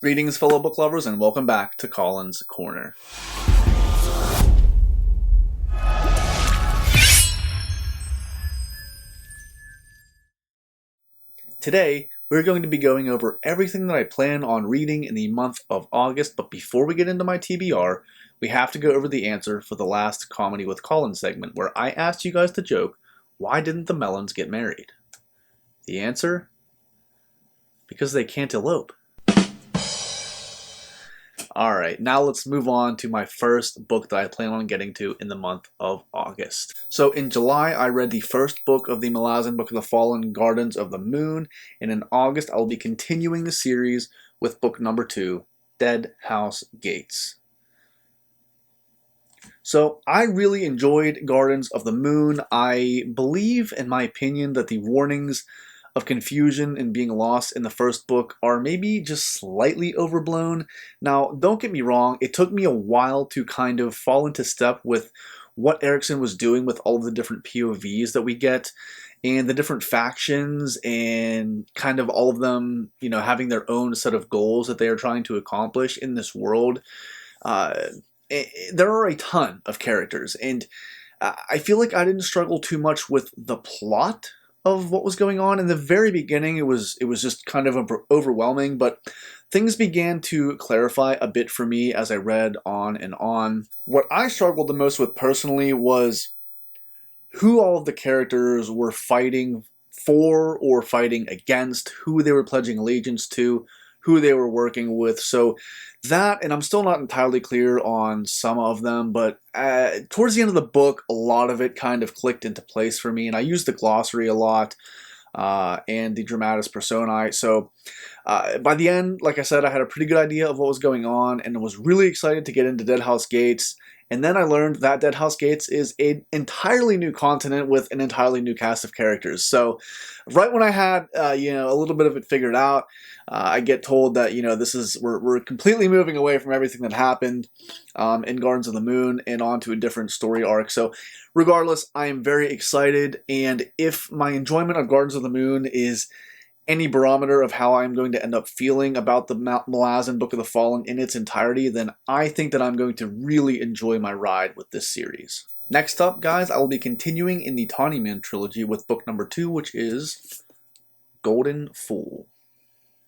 Greetings, fellow book lovers, and welcome back to Colin's Corner. Today, we're going to be going over everything that I plan on reading in the month of August, but before we get into my TBR, we have to go over the answer for the last Comedy with Colin segment, where I asked you guys to joke, why didn't the Melons get married? The answer? Because they can't elope. Alright, now let's move on to my first book that I plan on getting to in the month of August. So in July, I read the first book of the Malazan Book of the Fallen, Gardens of the Moon, and in August, I'll be continuing the series with book number 2, Deadhouse Gates. So I really enjoyed Gardens of the Moon. I believe, in my opinion, that the warnings of confusion and being lost in the first book are maybe just slightly overblown. Now, don't get me wrong, it took me a while to kind of fall into step with what Erikson was doing with all of the different POVs that we get and the different factions and kind of all of them, having their own set of goals that they are trying to accomplish in this world. There are a ton of characters, and I feel like I didn't struggle too much with the plot of what was going on. In the very beginning, it was just kind of overwhelming, but things began to clarify a bit for me as I read on and on. What I struggled the most with personally was who all of the characters were fighting for or fighting against, who they were pledging allegiance to, who they were working with. So that, and I'm still not entirely clear on some of them, but towards the end of the book, a lot of it kind of clicked into place for me, and I used the glossary a lot and the dramatis personae. So by the end, like I said, I had a pretty good idea of what was going on, and I was really excited to get into Deadhouse Gates. And then I learned that Deadhouse Gates is an entirely new continent with an entirely new cast of characters. So right when I had, a little bit of it figured out, I get told that, we're completely moving away from everything that happened in Gardens of the Moon and onto a different story arc. So regardless, I am very excited. And if my enjoyment of Gardens of the Moon is any barometer of how I'm going to end up feeling about the Malazan Book of the Fallen in its entirety, then I think that I'm going to really enjoy my ride with this series. Next up, guys, I will be continuing in the Tawny Man trilogy with book number 2, which is Golden Fool.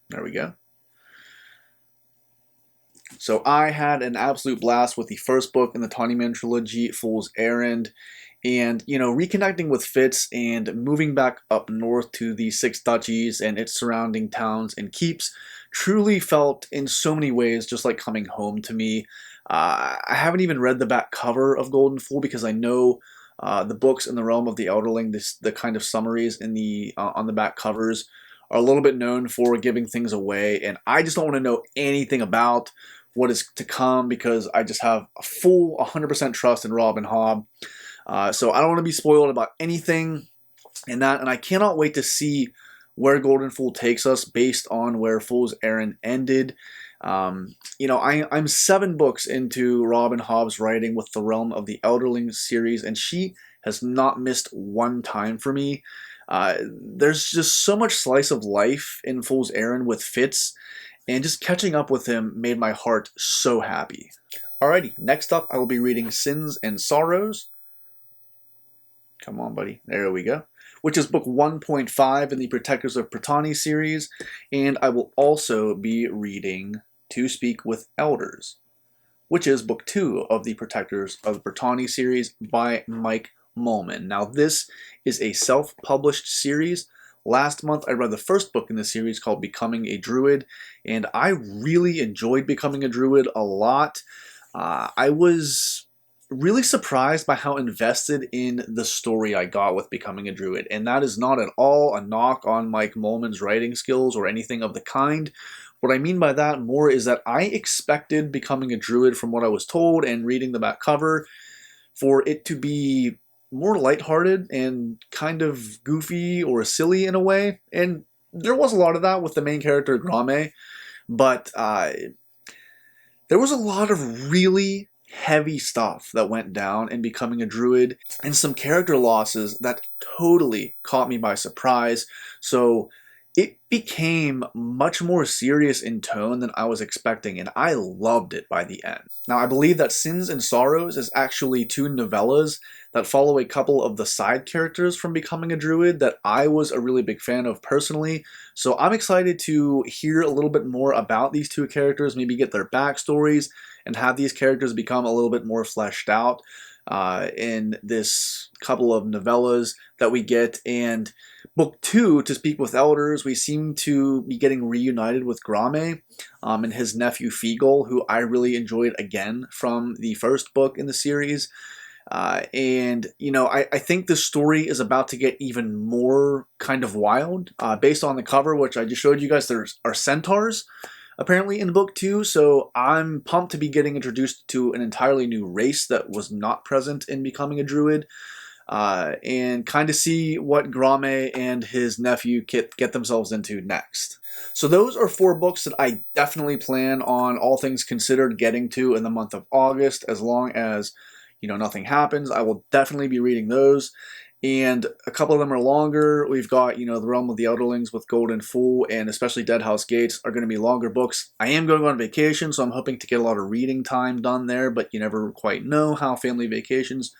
There we go. So I had an absolute blast with the first book in the Tawny Man trilogy, Fool's Errand. And, reconnecting with Fitz and moving back up north to the Six Duchies and its surrounding towns and keeps truly felt in so many ways just like coming home to me. I haven't even read the back cover of Golden Fool because I know the books in the realm of the Elderling, the kind of summaries in the on the back covers are a little bit known for giving things away, and I just don't want to know anything about what is to come because I just have a full 100% trust in Rob and Hobb. So I don't want to be spoiled about anything in that, and I cannot wait to see where Golden Fool takes us based on where Fool's Errand ended. I'm 7 books into Rob and Hobb's writing with the Realm of the Elderling series, and she has not missed one time for me. There's just so much slice of life in Fool's Errand with Fitz, and just catching up with him made my heart so happy. Alrighty, next up I will be reading Sins and Sorrows. Come on, buddy. There we go. Which is book 1.5 in the Protectors of Pratani series. And I will also be reading To Speak with Elders, which is book 2 of the Protectors of Pratani series by Mike Mullman. Now, this is a self-published series. Last month, I read the first book in the series called Becoming a Druid, and I really enjoyed Becoming a Druid a lot. I was really surprised by how invested in the story I got with Becoming a Druid, and that is not at all a knock on Mike Mullman's writing skills or anything of the kind. What I mean by that more is that I expected Becoming a Druid, from what I was told and reading the back cover, for it to be more lighthearted and kind of goofy or silly in a way, and there was a lot of that with the main character Grame, but there was a lot of really heavy stuff that went down in Becoming a Druid, and some character losses that totally caught me by surprise. So it became much more serious in tone than I was expecting, and I loved it by the end. Now, I believe that Sins and Sorrows is actually two novellas that follow a couple of the side characters from becoming a druid that I was a really big fan of personally. So I'm excited to hear a little bit more about these two characters, maybe get their backstories, and have these characters become a little bit more fleshed out in this couple of novellas that we get. And book 2, To Speak with Elders, we seem to be getting reunited with Grame and his nephew Fiegel, who I really enjoyed again from the first book in the series. And, you know, I think the story is about to get even more kind of wild. Based on the cover, which I just showed you guys, there are centaurs apparently in book 2, so I'm pumped to be getting introduced to an entirely new race that was not present in Becoming a Druid, and kind of see what Grame and his nephew get themselves into next. So those are 4 books that I definitely plan on, all things considered, getting to in the month of August. As long as, you know, nothing happens, I will definitely be reading those. And a couple of them are longer. We've got, you know, The Realm of the Elderlings with Golden Fool, and especially Deadhouse Gates are going to be longer books. I am going on vacation, so I'm hoping to get a lot of reading time done there, but you never quite know how family vacations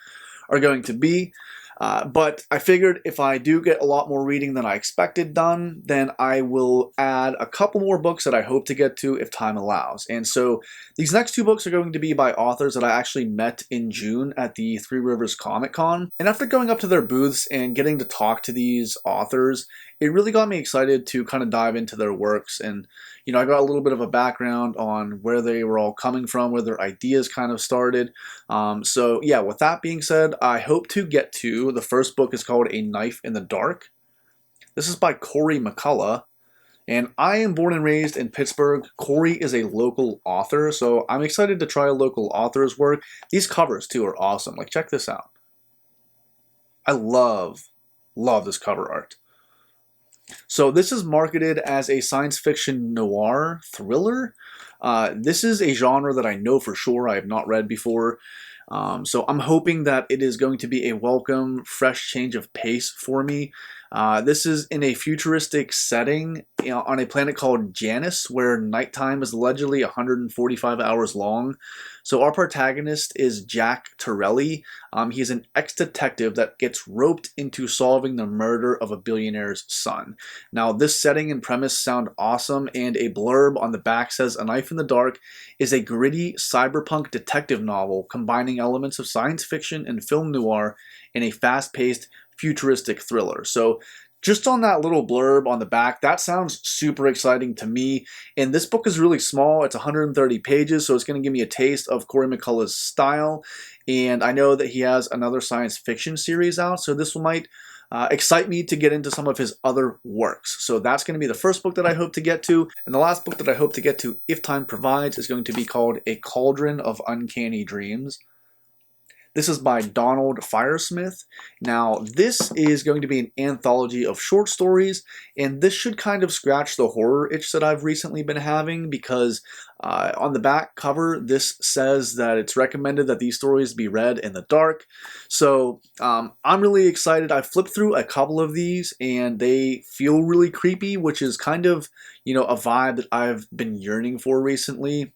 are going to be. But I figured if I do get a lot more reading than I expected done, then I will add a couple more books that I hope to get to if time allows. And so these next 2 books are going to be by authors that I actually met in June at the Three Rivers Comic Con. And after going up to their booths and getting to talk to these authors, it really got me excited to kind of dive into their works. And, you know, I got a little bit of a background on where they were all coming from, where their ideas kind of started. So yeah, with that being said, I hope to get to, the first book is called A Knife in the Dark. This is by Corey McCullough. And I am born and raised in Pittsburgh. Corey is a local author, so I'm excited to try a local author's work. These covers, too, are awesome. Like, check this out. I love this cover art. So this is marketed as a science fiction noir thriller. This is a genre that I know for sure I have not read before. So I'm hoping that it is going to be a welcome, fresh change of pace for me. This is in a futuristic setting, you know, on a planet called Janus, where nighttime is allegedly 145 hours long. So our protagonist is Jack Torelli. He's an ex-detective that gets roped into solving the murder of a billionaire's son. Now, this setting and premise sound awesome, and a blurb on the back says, A Knife in the Dark is a gritty cyberpunk detective novel combining elements of science fiction and film noir in a fast-paced futuristic thriller. So just on that little blurb on the back, that sounds super exciting to me. And this book is really small. It's 130 pages, so it's going to give me a taste of Corey McCullough's style. And I know that he has another science fiction series out, so this might excite me to get into some of his other works. So that's going to be the first book that I hope to get to. And the last book that I hope to get to, if time provides, is going to be called A Cauldron of Uncanny Dreams. This is by Donald Firesmith. Now, this is going to be an anthology of short stories, and this should kind of scratch the horror itch that I've recently been having, because on the back cover, this says that it's recommended that these stories be read in the dark. So I'm really excited. I flipped through a couple of these, and they feel really creepy, which is kind of, you know, a vibe that I've been yearning for recently.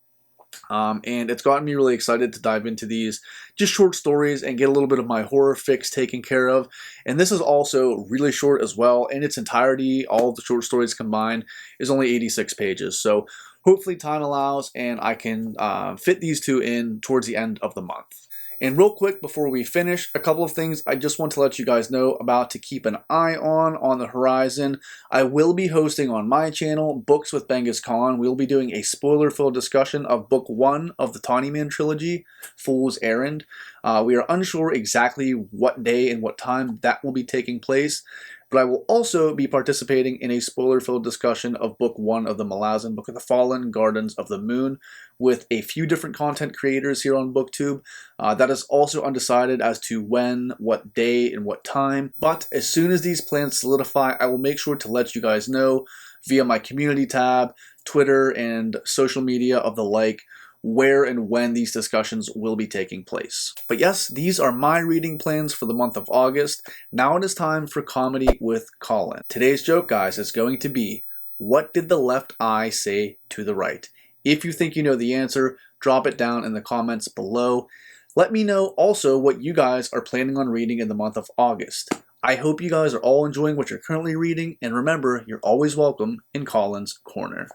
And it's gotten me really excited to dive into these just short stories and get a little bit of my horror fix taken care of. And this is also really short as well. In its entirety, all of the short stories combined is only 86 pages. So hopefully time allows and I can fit these 2 in towards the end of the month. And real quick before we finish, a couple of things I just want to let you guys know about to keep an eye on the horizon. I will be hosting on my channel, Books with Bengus Khan. We'll be doing a spoiler-filled discussion of Book 1 of the Tawny Man trilogy, Fool's Errand. We are unsure exactly what day and what time that will be taking place, but I will also be participating in a spoiler-filled discussion of Book 1 of the Malazan Book of the Fallen, Gardens of the Moon, with a few different content creators here on BookTube. That is also undecided as to when, what day, and what time, but as soon as these plans solidify, I will make sure to let you guys know via my community tab, Twitter, and social media of the like, where and when these discussions will be taking place. But yes, these are my reading plans for the month of August. Now it is time for Comedy with Colin. Today's joke, guys, is going to be, what did the left eye say to the right? If you think you know the answer, drop it down in the comments below. Let me know also what you guys are planning on reading in the month of August. I hope you guys are all enjoying what you're currently reading, and remember, you're always welcome in Colin's Corner.